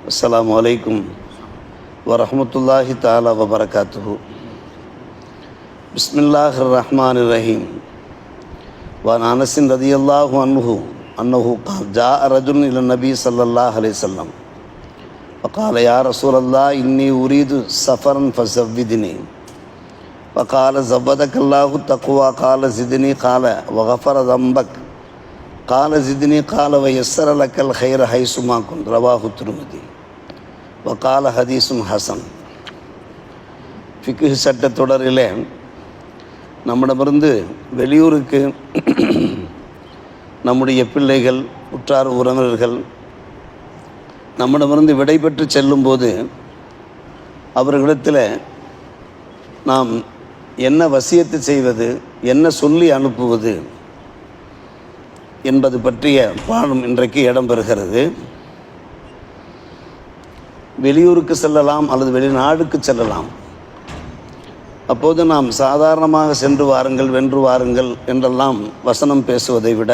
அஸ்ஸலாமு அலைக்கும் வரஹ்மத்துல்லாஹி தஆலா வபரகாத்துஹு. பிஸ்மில்லாஹிர் ரஹ்மானிர் ரஹீம். வஅன் அனஸ் ரலியல்லாஹு அன்ஹு அன்னஹு قال جاء رجل الى النبي صلى الله عليه وسلم فقال يا رسول الله اني اريد سفرا فزودني فقال زودك الله التقوى قال زدني قال وغفر ذنبك قال زدني قال ويسر لك الخير حيثما كنت رواه الترمذي وقال حديث حسن. ஃபிக்ஹ் சட்ட தொடரிலே நம்மிடமிருந்து வெளியூருக்கு நம்முடைய பிள்ளைகள் உற்றார் உறவினர்கள் நம்மிடமிருந்து விடைபெற்று செல்லும்போது அவர்களிடத்தில் நாம் என்ன வசியத்து செய்வது, என்ன சொல்லி அனுப்புவது என்பது பற்றிய பாடம் இன்றைக்கு இடம்பெறுகிறது. வெளியூருக்கு செல்லலாம் அல்லது வெளிநாடுக்கு செல்லலாம். அப்போது நாம் சாதாரணமாக சென்று வாருங்கள், வென்று வாருங்கள் என்றெல்லாம் வசனம் பேசுவதை விட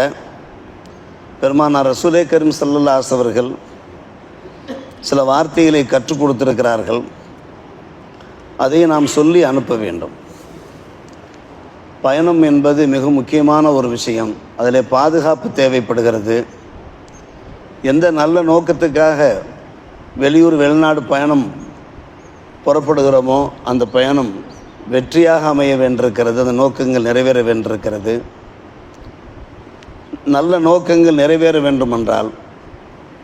பெருமானார் ரசூலே கரீம் ஸல்லல்லாஹு அலைஹி வஸல்லம் அவர்கள் சில வார்த்தைகளை கற்றுக் கொடுத்திருக்கிறார்கள். அதை நாம் சொல்லி அனுப்ப வேண்டும். பயணம் என்பது மிக முக்கியமான ஒரு விஷயம். அதில் பாதுகாப்பு தேவைப்படுகிறது. எந்த நல்ல நோக்கத்துக்காக வெளியூர் வெளிநாடு பயணம் புறப்படுகிறோமோ அந்த பயணம் வெற்றியாக அமைய வேண்டியிருக்கிறது. அந்த நோக்கங்கள் நிறைவேற வேண்டியிருக்கிறது. நல்ல நோக்கங்கள் நிறைவேற வேண்டுமென்றால்,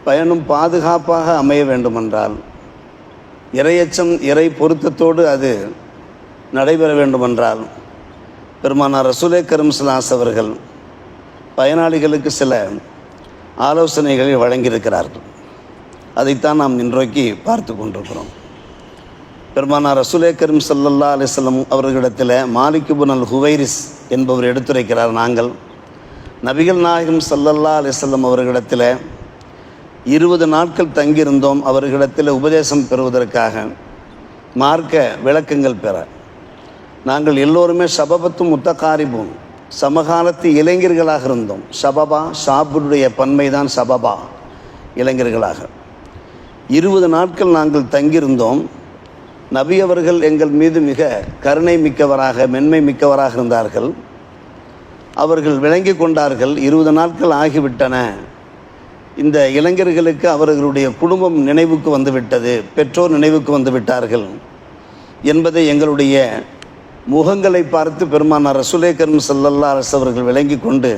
பயணம் பாதுகாப்பாக அமைய வேண்டுமென்றால், இறையச்சம் இறை பொருத்தத்தோடு அது நடைபெற வேண்டுமென்றால் பெருமானார் ரசூலே கரீம் ஸல்லல்லாஹு அலைஹி வஸல்லம் அவர்கள் பயனாளிகளுக்கு சில ஆலோசனைகளை வழங்கியிருக்கிறார்கள். அதைத்தான் நாம் இன்றைக்கு பார்த்து கொண்டிருக்கிறோம். பெருமானார் ரசூலே கரீம் ஸல்லல்லாஹு அலைஹி வஸல்லம் அவர்களிடத்தில் மாலிக் இப்னு அல் ஹுவைரிஸ் என்பவர் எடுத்துரைக்கிறார். நாங்கள் நபிகள் நாயகம் ஸல்லல்லாஹு அலைஹி வஸல்லம் அவர்களிடத்தில் 20 நாட்கள் தங்கியிருந்தோம். அவர்களிடத்தில் உபதேசம் பெறுவதற்காக, மார்க்க விளக்கங்கள் பெற. நாங்கள் எல்லோருமே ஷபபத்தும் முத்தகாரிபும், சமகாலத்து இளைஞர்களாக இருந்தோம். ஷபபா ஷாபுடைய பன்மைதான் ஷபபா, இளைஞர்களாக 20 நாட்கள் நாங்கள் தங்கியிருந்தோம். நபி அவர்கள் எங்கள் மீது மிக கருணை மிக்கவராக, மென்மை மிக்கவராக இருந்தார்கள். அவர்கள் விளங்கி கொண்டார்கள், 20 நாட்கள் ஆகிவிட்டன, இந்த இளைஞர்களுக்கு அவர்களுடைய குடும்பம் நினைவுக்கு வந்துவிட்டது, பெற்றோர் நினைவுக்கு வந்து விட்டார்கள் என்பதை எங்களுடைய முகங்களை பார்த்து பெருமானார் ரசூலே கரீம் ஸல்லல்லாஹு அலைஹி வஸல்லம் அவர்கள் விளங்கி கொண்டு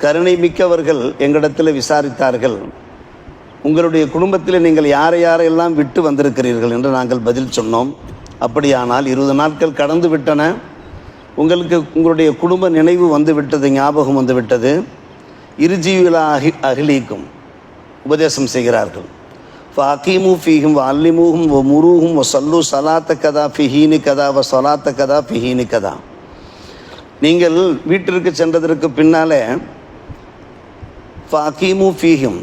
கருணை மிக்கவர்கள் எங்களிடத்தில் விசாரித்தார்கள். உங்களுடைய குடும்பத்தில் நீங்கள் யாரை யாரையெல்லாம் விட்டு வந்திருக்கிறீர்கள் என்று நாங்கள் பதில் சொன்னோம். அப்படியானால் 20 நாட்கள் கடந்து விட்டன, உங்களுக்கு உங்களுடைய குடும்ப நினைவு வந்து விட்டது, ஞாபகம் வந்து விட்டது. இர்ஜியுலா அஹ்லீக்கும் உபதேசம் செய்கிறார்கள். ஃபஅகீமு ஃபீஹிம் வஅல்லிமூஹும் வமுரூஹும் வஸல்லு ஸலாத்த கதா ஃபிஹீனி கதா வஸலாத்த கதா ஃபிஹீனி கதா. நீங்கள் வீட்டிற்கு சென்றதற்கு பின்னாலே ஃபஅகீமு ஃபீஹிம்,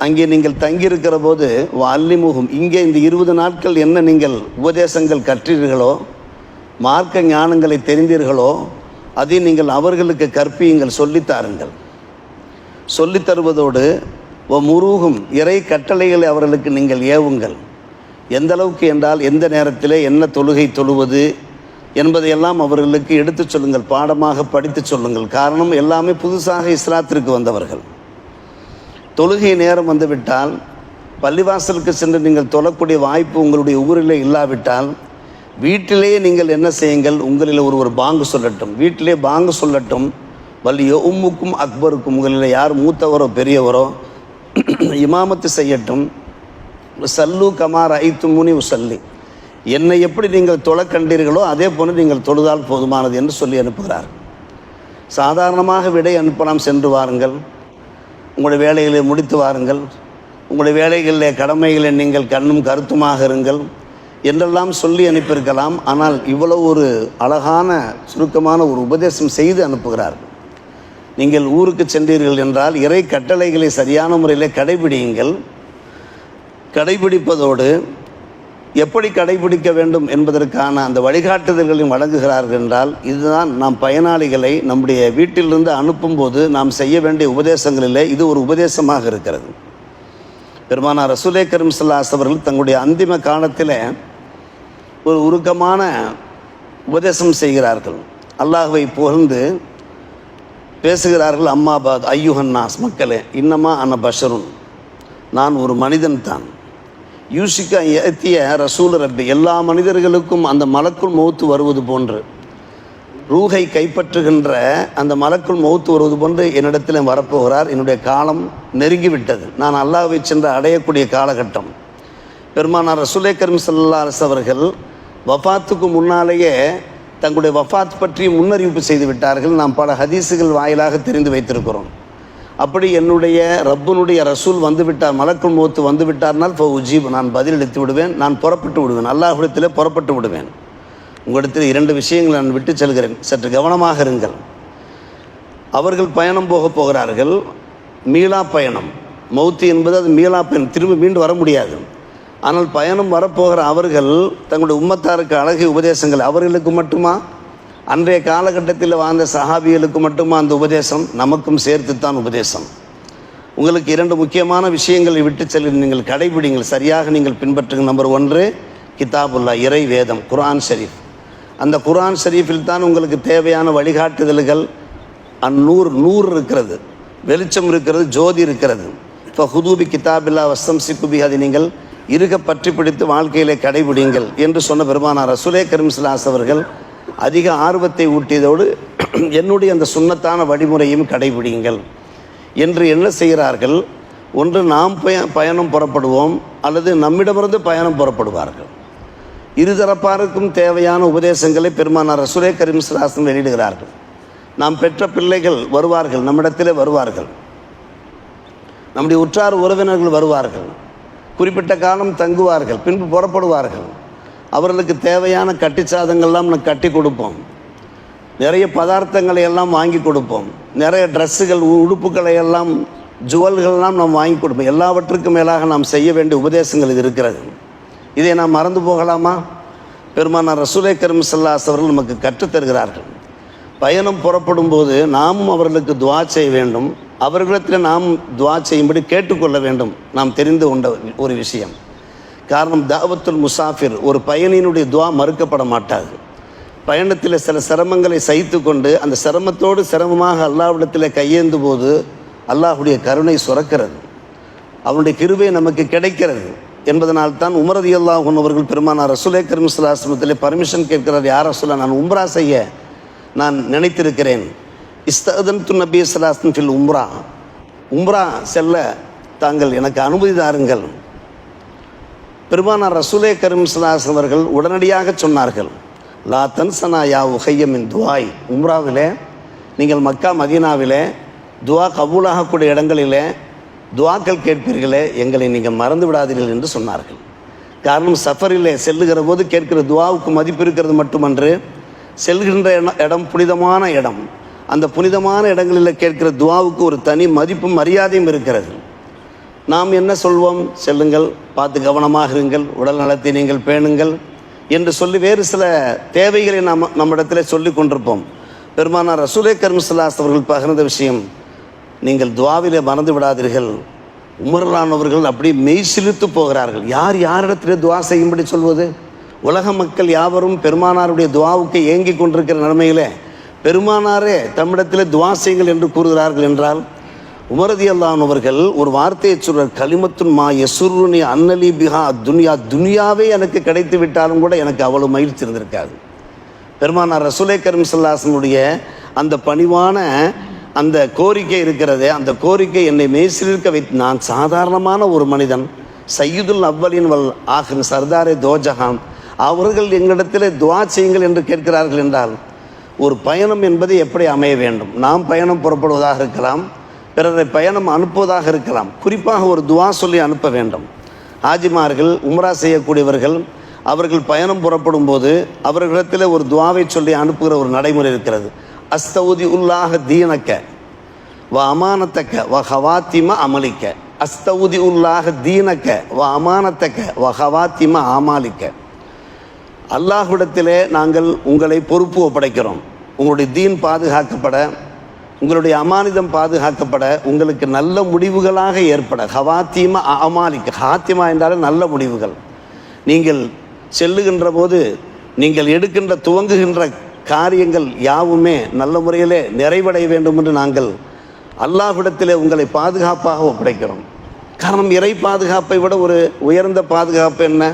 அங்கே நீங்கள் தங்கியிருக்கிற போது வஅல்லிமூஹும், இங்கே இந்த 20 நாட்கள் என்ன நீங்கள் உபதேசங்கள் கற்றீர்களோ, மார்க்க ஞானங்களை தெரிந்தீர்களோ, அதை நீங்கள் அவர்களுக்கு கற்பியுங்கள், சொல்லித்தாருங்கள். சொல்லித்தருவதோடு முருகும் இறை கட்டளைகளை அவர்களுக்கு நீங்கள் ஏவுங்கள். எந்த அளவுக்கு என்றால், எந்த நேரத்தில் என்ன தொழுகை தொழுவது என்பதையெல்லாம் அவர்களுக்கு எடுத்து சொல்லுங்கள், பாடமாக படித்து சொல்லுங்கள். காரணம், எல்லாமே புதுசாக இஸ்லாத்திற்கு வந்தவர்கள். தொழுகை நேரம் வந்துவிட்டால், பள்ளிவாசலுக்கு சென்று நீங்கள் தொழக்கூடிய வாய்ப்பு உங்களுடைய ஊரில் இல்லாவிட்டால், வீட்டிலேயே நீங்கள் என்ன செய்யுங்கள், உங்களில் ஒருவர் பாங்கு சொல்லட்டும், வீட்டிலே பாங்கு சொல்லட்டும். வலியோ உம்முக்கும் அக்பருக்கும், உங்களில் யார் மூத்தவரோ பெரியவரோ இமாமத்து செய்யட்டும். சல்லு கமார் ஐத்துமுனி உசல்லி, என்னை எப்படி நீங்கள் தொழ கண்டீர்களோ அதே போன்று நீங்கள் தொழுதால் போதுமானது என்று சொல்லி அனுப்புகிறார். சாதாரணமாக விடை அனுப்பலாம், சென்று வாருங்கள், உங்களுடைய வேலைகளை முடித்து வாருங்கள், உங்களுடைய வேலைகளில் கடமைகளை நீங்கள் கண்ணும் கருத்துமாக இருங்கள் என்றெல்லாம் சொல்லி அனுப்பியிருக்கலாம். ஆனால் இவ்வளவு ஒரு அழகான சுருக்கமான ஒரு உபதேசம் செய்து அனுப்புகிறார். நீங்கள் ஊருக்கு சென்றீர்கள் என்றால் இறை கட்டளைகளை சரியான முறையில் கடைபிடியுங்கள். கடைபிடிப்பதோடு எப்படி கடைபிடிக்க வேண்டும் என்பதற்கான அந்த வழிகாட்டுதல்களையும் வழங்குகிறார்கள் என்றால், இதுதான் நாம் பயனாளிகளை நம்முடைய வீட்டிலிருந்து அனுப்பும்போது நாம் செய்ய வேண்டிய உபதேசங்களிலே இது ஒரு உபதேசமாக இருக்கிறது. பெருமானார் ரசூலே கரீம் ஸல்லல்லாஹு அலைஹி அவர்கள் தங்களுடைய அந்திம காலத்தில் ஒரு உருக்கமான உபதேசம் செய்கிறார்கள். அல்லாஹ்வை புகழ்ந்து பேசுகிறார்கள். அம்மாபாத் ஐயுஹன்னாஸ், மக்களே, இன்னமா அன பஷருன், நான் ஒரு மனிதன் தான். யூசிக்க ஏத்திய ரசூல் ரப்பி, எல்லா மனிதர்களுக்கும் அந்த மலக்குள் மௌத்து வருவது போன்று, ரூஹை கைப்பற்றுகின்ற அந்த மலக்குள் மௌத்து வருவது போன்று என்னிடத்தில் வரப்போகிறார். என்னுடைய காலம் நெருங்கிவிட்டது. நான் அல்லாஹ்வை சென்று அடையக்கூடிய காலகட்டம். பெருமானார் ரசூலே கரீம் ஸல்லல்லாஹு அலைஹி அவர்கள் வஃபாத்துக்கு முன்னாலேயே தங்களுடைய வஃபாத் பற்றி முன்னறிவிப்பு செய்து விட்டார்கள். நாம் பல ஹதீஸுகள் வாயிலாக தெரிந்து வைத்திருக்கிறோம். அப்படி என்னுடைய ரப்புனுடைய ரசூல் வந்துவிட்டார், மலக்குள் மௌத்து வந்து விட்டார்னால் ஃபவுஜீப், நான் பதிலளித்து விடுவேன், நான் புறப்பட்டு விடுவேன், அல்லாஹ்விடத்திலே புறப்பட்டு விடுவேன். உங்களிடத்தில் 2 விஷயங்கள் நான் விட்டு செல்கிறேன், சற்று கவனமாக இருங்கள். அவர்கள் பயணம் போகிறார்கள். மீளா பயணம், மௌத்து என்பது அது மீளா பயணம், திரும்ப மீண்டு வர முடியாது. ஆனால் பயணம் வரப்போகிற அவர்கள் தங்களுடைய உம்மத்தாருக்கு அழகிய உபதேசங்கள் அவர்களுக்கு மட்டுமா, அன்றைய காலகட்டத்தில் வாழ்ந்த சஹாபிகளுக்கு மட்டுமா அந்த உபதேசம்? நமக்கும் சேர்த்துத்தான் உபதேசம். உங்களுக்கு 2 முக்கியமான விஷயங்களை விட்டு செல்ல நீங்கள் கடைபிடிங்கள், சரியாக நீங்கள் பின்பற்றுங்கள். நம்பர் 1 கிதாபுல்லா, இறை வேதம், குர்ஆன் ஷரீஃப். அந்த குர்ஆன் ஷரீஃபில் தான் உங்களுக்கு தேவையான வழிகாட்டுதல்கள், நூறு இருக்கிறது, வெளிச்சம் இருக்கிறது, ஜோதி இருக்கிறது. இப்போ ஹுதூபி கிதாபில்லா வஸ்தம் சிக்குபி, அதை நீங்கள் இருக பற்றி பிடித்து வாழ்க்கையிலே கடைபிடிங்கள் என்று சொன்ன பெருமானார் ரசூலே கரீம் ஸல்லல்லாஹு அலைஹி அவர்கள் அதிக ஆர்வத்தை ஊட்டியதோடு என்னுடைய அந்த சுன்னத்தான வழிமுறையும் கடைபிடிங்கள் என்று என்ன செய்கிறார்கள்? ஒன்று நாம் பயணம் புறப்படுவோம், அல்லது நம்மிடமிருந்து பயணம் புறப்படுவார்கள். இருதரப்பாருக்கும் தேவையான உபதேசங்களை பெருமானார் ரசூலே கரீம் ஸல்லல்லாஹு அலைஹி வெளியிடுகிறார்கள். நாம் பெற்ற பிள்ளைகள் வருவார்கள், நம்மிடத்திலே வருவார்கள், நம்முடைய உற்றார் உறவினர்கள் வருவார்கள், குறிப்பிட்ட காலம் தங்குவார்கள், பின்பு புறப்படுவார்கள். அவர்களுக்கு தேவையான கட்டிச்சாதங்கள்லாம் நம்ம கட்டி கொடுப்போம், நிறைய பதார்த்தங்களை எல்லாம் வாங்கி கொடுப்போம், நிறைய ட்ரெஸ்ஸுகள், உடுப்புகளை எல்லாம், ஜுவல்கள்லாம் நாம் வாங்கி கொடுப்போம். எல்லாவற்றுக்கும் மேலாக நாம் செய்ய வேண்டிய உபதேசங்கள் இது இருக்கிறது. இதை நாம் மறந்து போகலாமா? பெருமானார் ரசூலே கரீம் ஸல்லல்லாஹு அலைஹி அவர்கள் நமக்கு கற்றுத்தருகிறார்கள். பயணம் புறப்படும் போது நாமும் அவர்களுக்கு துஆ செய்ய வேண்டும், அவர்களிடத்தில் நாம் துஆ செய்யும்படி கேட்டுக்கொள்ள வேண்டும். நாம் தெரிந்து கொண்ட ஒரு விஷயம். காரணம், தாவத்துல் முசாஃபிர், ஒரு பயணியினுடைய துஆ மறுக்கப்பட மாட்டாது. பயணத்தில் சில சிரமங்களை சகித்து கொண்டு அந்த சிரமத்தோடு சிரமமாக அல்லாஹ்விடத்தில் கையேந்து போது அல்லாஹுடைய கருணை சுரக்கிறது, அவனுடைய கிருபை நமக்கு கிடைக்கிறது. என்பதனால்தான் உமர் ரலியல்லாஹு அன்ஹு அவர்கள் பெருமானார் ரசூலே கரீம் ஸல்லல்லாஹு அலைஹி வஸல்லம் பர்மிஷன் கேட்கிறார். யார் ரசூலா, நான் உம்ரா செய்ய நான் நினைத்திருக்கிறேன். இஸ்தஅதன்து நபி ஸல்லல்லாஹு அலைஹி வஸல்லம் ஃபில் உம்ரா, உம்ரா செல்ல தாங்கள் எனக்கு அனுமதி தாருங்கள். பெருமானார் ரசூலே கரீம் ஸல்லல்லாஹு அலைஹி வஸல்லம் அவர்கள் உடனடியாக சொன்னார்கள், லா தன்சனா யா உஹய்ய மின் துஆய், உம்ராவிலே நீங்கள் மக்கா மதீனாவிலே துஆ கபூலாகக்கூடிய இடங்களிலே துஆக்கள் கேட்பீர்களே, எங்களை நீங்கள் மறந்து விடாதீர்கள் என்று சொன்னார்கள். காரணம், சஃபரிலே செல்லுகிற போது கேட்கிற துஆவுக்கு மதிப்பு இருக்கிறது மட்டுமன்று, செல்கின்ற இடம் புனிதமான இடம், அந்த புனிதமான இடங்களில் கேட்கிற துஆவுக்கு ஒரு தனி மதிப்பும் மரியாதையும் இருக்கிறது. நாம் என்ன சொல்வோம்? செல்லுங்கள், பார்த்து கவனமாக இருங்கள், உடல் நலத்தை நீங்கள் பேணுங்கள் என்று சொல்லி வேறு சில தேவைகளை நம்மிடத்தில் சொல்லி கொண்டிருப்போம். பெருமானார் ரசூலே கரீம் ஸல்லல்லாஹு அலைஹி அவர்கள் பகிர்ந்த விஷயம், நீங்கள் துஆவிலே மறந்து விடாதீர்கள். உமரானவர்கள் அப்படி மெய் சிலிர்த்து போகிறார்கள். யார் யாரிடத்திலே துஆ செய்யும்படி சொல்வது? உலக மக்கள் யாவரும் பெருமானாருடைய துஆவுக்கு ஏங்கி கொண்டிருக்கிற நிலைமையிலே பெருமானாரே தம்மிடத்திலே துஆ செய்யுங்கள் என்று கூறுகிறார்கள் என்றால், உமர் ரலியல்லாஹு அன்ஹு அவர்கள் ஒரு வார்த்தையை சொல்றார், கலிமத்துன் மா யசுர்ருனி அன்னலி பிஹா துன்யா, துன்யாவே எனக்கு கிடைத்து விட்டாலும் கூட எனக்கு அவ்வளவு மகிழ்ச்சி இருந்திருக்காது. பெருமானார் ரசூலே கரீம் ஸல்லல்லாஹு அலைஹி வஸல்லம் அந்த பணிவான அந்த கோரிக்கை இருக்கிறதே, அந்த கோரிக்கை என்னை மெய்சிலிருக்க வைத்து, நான் சாதாரணமான ஒரு மனிதன், சையதுல் அவ்வலின் வல் ஆஹிரின், சர்தாரே தோஜஹான், அவர்கள் எங்களிடத்தில் துஆ செய்யுங்கள் என்று கேட்கிறார்கள் என்றால், ஒரு பயணம் என்பது எப்படி அமைய வேண்டும்? நாம் பயணம் புறப்படுவதாக இருக்கலாம், பிறரை பயணம் அனுப்புவதாக இருக்கலாம். குறிப்பாக ஒரு துஆ சொல்லி அனுப்ப வேண்டும். ஹாஜிமார்கள், உம்ரா செய்யக்கூடியவர்கள், அவர்கள் பயணம் புறப்படும் போது அவர்களிடத்தில் ஒரு துஆவை சொல்லி அனுப்புகிற ஒரு நடைமுறை இருக்கிறது. அஸ்தௌதி உல்லாஹ தீனக்க வ அமானத்தக்க வ ஹவாத்திம அமலிக்க, அஸ்தௌதி உல்லாஹ தீனக்க வ அமானத்தக்க வ ஹவாத்திம அமாலிக்க. அல்லாஹ்விடத்திலே நாங்கள் உங்களை பொறுப்பு ஒப்படைக்கிறோம். உங்களுடைய தீன் பாதுகாக்கப்பட, உங்களுடைய அமானிதம் பாதுகாக்கப்பட, உங்களுக்கு நல்ல முடிவுகளாக ஏற்பட. ஹவாத்தீமா அமாலிக்கு, ஹாத்திமா என்றாலே நல்ல முடிவுகள். நீங்கள் செல்லுகின்ற போது நீங்கள் எடுக்கின்ற துவங்குகின்ற காரியங்கள் யாவுமே நல்ல முறையிலே நிறைவடைய வேண்டும் என்று நாங்கள் அல்லாஹ்விடத்திலே உங்களை பாதுகாப்பாக ஒப்படைக்கிறோம். காரணம், இறை பாதுகாப்பை விட ஒரு உயர்ந்த பாதுகாப்பு என்ன?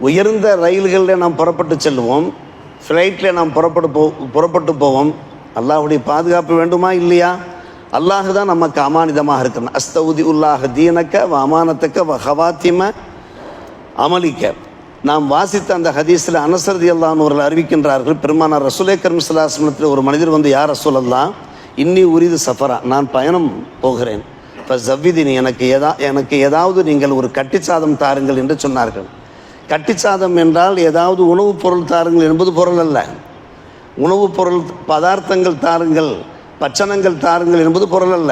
உயர்ந்த ரயில்களில் நாம் புறப்பட்டு செல்லுவோம், ஃப்ளைட்டில் நாம் புறப்பட்டு போவோம். அல்லாஹ்வுடைய பாதுகாப்பு வேண்டுமா இல்லையா? அல்லாஹ் தான் நமக்கு அமானிதமாக இருக்கிறான். அஸ்தௌதி உல்லாஹ் தீனக்க வ அமானத்தக்க வ ஹவாத்திம அமலிக்க. நாம் வாசித்த அந்த ஹதீஸில் அனஸ் ரலியல்லாஹு அவர்கள் அறிவிக்கின்றார்கள், பெருமானார் ரசூலே கரீம் ஸல்லல்லாஹு அலைஹி வஸல்லம் ஒரு மனிதர் வந்து, யா ரசூலல்லாஹ் இன்னி உரிது சஃபரா, நான் பயணம் போகிறேன், இப்போ ஜவ்விதினி, எனக்கு ஏதாவது நீங்கள் ஒரு கட்டிச்சாதம் தாருங்கள் என்று சொன்னார்கள். கட்டிச்சாதம் என்றால் ஏதாவது உணவுப் பொருள் தாருங்கள் என்பது பொருள் அல்ல. உணவுப் பொருள் பதார்த்தங்கள் தாருங்கள், பச்சனங்கள் தாருங்கள் என்பது பொருள் அல்ல.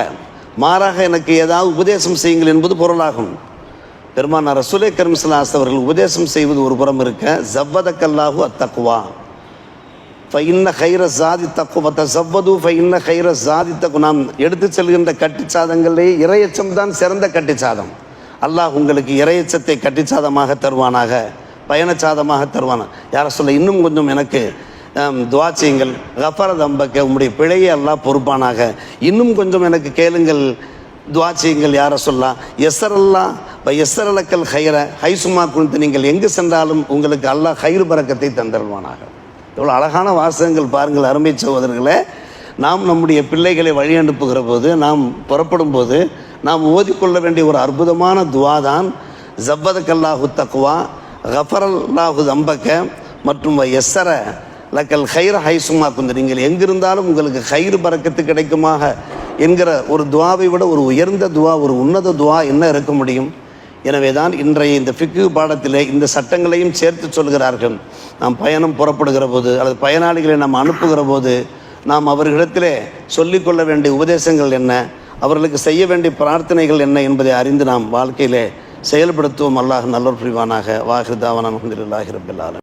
மாறாக எனக்கு ஏதாவது உபதேசம் செய்யுங்கள் என்பது பொருளாகும். பெருமானார் ரசூலே கரீம் ஸல்லல்லாஹு அலைஹி வஸல்லம் அவர்கள் உபதேசம் செய்வது ஒரு புறம் இருக்க, ஜவ்வதக்கல்லாஹு அத்தக்வா ஃபைன்ன கைர ஜாதி தக்குவ தஸவ்வது ஃபைன்ன கைர ஜாதி தக்கு. நாம் எடுத்து செல்கின்ற கட்டிச்சாதங்களே இறையச்சம் தான் சிறந்த கட்டிச்சாதம். அல்லாஹ் உங்களுக்கு இறையச்சத்தை கட்டிச்சாதமாக தருவானாக, பயணச்சாதமாக தருவானாக. யார சொல்ல, இன்னும் கொஞ்சம் எனக்கு துவா செய்யுங்கள், கஃபர தம்பக்க, உங்களுடைய பிழையை அல்லாஹ் பொறுப்பானாக, இன்னும் கொஞ்சம் எனக்கு கேளுங்கள், துவா செய்யுங்கள். யார சொல்லா எஸ்ஸரல்லா எஸ்ஸரலக்கல் ஹைர ஹைசுமா குறித்து, நீங்கள் எங்கு சென்றாலும் உங்களுக்கு அல்லாஹ் ஹைரு பரக்கத்தை தந்தருவானாக. இவ்வளோ அழகான வாசகங்கள் பாருங்கள் அருமை சகோதரர்களே. நாம் நம்முடைய பிள்ளைகளை வழி அனுப்புகிற போது, நாம் புறப்படும் போது நாம் ஓதிக்கொள்ள வேண்டிய ஒரு அற்புதமான துவா தான் ஜவ்வதக்கல்லாஹு தக்வா கஃபரல்லாஹு தம்பக்க மற்றும் எஸ்ஸர லக்கல் ஹைர ஹைசுமா குந்து. நீங்கள் எங்கிருந்தாலும் உங்களுக்கு ஹைரு பரக்கத்து கிடைக்குமாக என்கிற ஒரு துவாவை விட ஒரு உயர்ந்த துவா, ஒரு உன்னத துவா என்ன இருக்க முடியும்? எனவே தான் இன்றைய இந்த ஃபிக்ஹ் பாடத்திலே இந்த சட்டங்களையும் சேர்த்து சொல்கிறார்கள். நாம் பயணம் புறப்படுகிற போது அல்லது பயனாளிகளை நாம் அனுப்புகிற போது நாம் அவர்களிடத்திலே சொல்லிக்கொள்ள வேண்டிய உபதேசங்கள் என்ன, அவர்களுக்கு செய்ய வேண்டிய பிரார்த்தனைகள் என்ன என்பதை அறிந்து நாம் வாழ்க்கையிலே செயல்படுத்துவோம். அல்லாஹ் நல்லோர் புரிவானாக. வாஹிர் தாவானா அல்ஹம்துலில்லாஹி ரப்பில் ஆலமீன்.